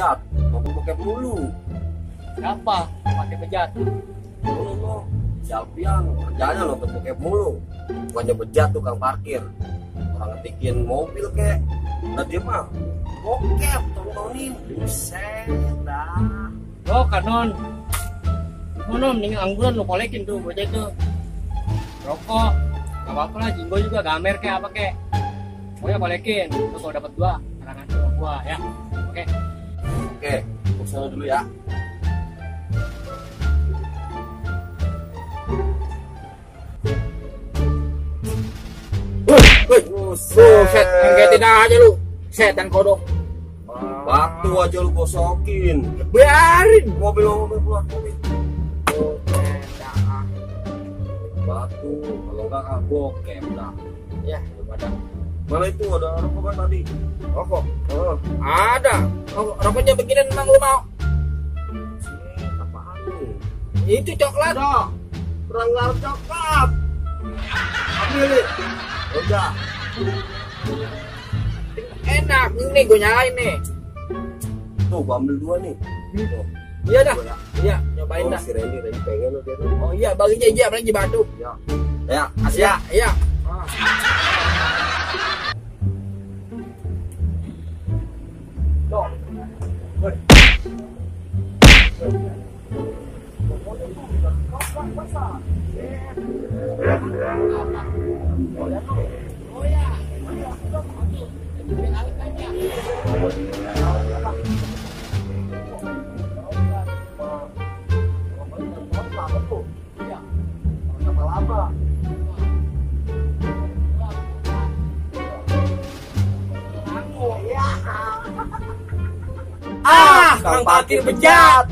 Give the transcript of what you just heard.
bejat, mau bokep mulu. Siapa pakai bejat? Lo, si Alfian kerjanya nonton bokep mulu. Bukannya bejat tukang parkir. Orang ngetikin mobil kek. Nah dia mah bokep tontonin. Buset dah. Lo kanon. Mana mending angguran lo kolekin tuh bocah itu. Rokok, gak apa-apa lah, jinggo juga gamer kayak apa kek. Pokoknya kolekin, lo kalau dapat 2, karangan sama gua ya. Oke. Oke, gue sana dulu ya. Woi, buset, nggetin aja lu. Setan kodok. Batu aja lu gosokin. Biarin. Mobil keluar mobil. Batu, kalau enggak bokep dah. Ya, daripada. Mana itu ada rokok kan tadi? Rokok? Ada. Rokoknya beginian emang lu mau? Apaan nih? Itu coklat. Ada. Peranggar coklat. Ambil nih. Udah. Enak, nih gue nyalain nih. Tuh, gua ambil 2 nih. Tuh. Iya dah. Dua ya. Iya, nyobain Oh, dah. si Randy pengen lo dia tuh. Oh iya, baginya aja apalagi batu. Ya. Ya, kasih ya. Iya. Kang parkir bejat.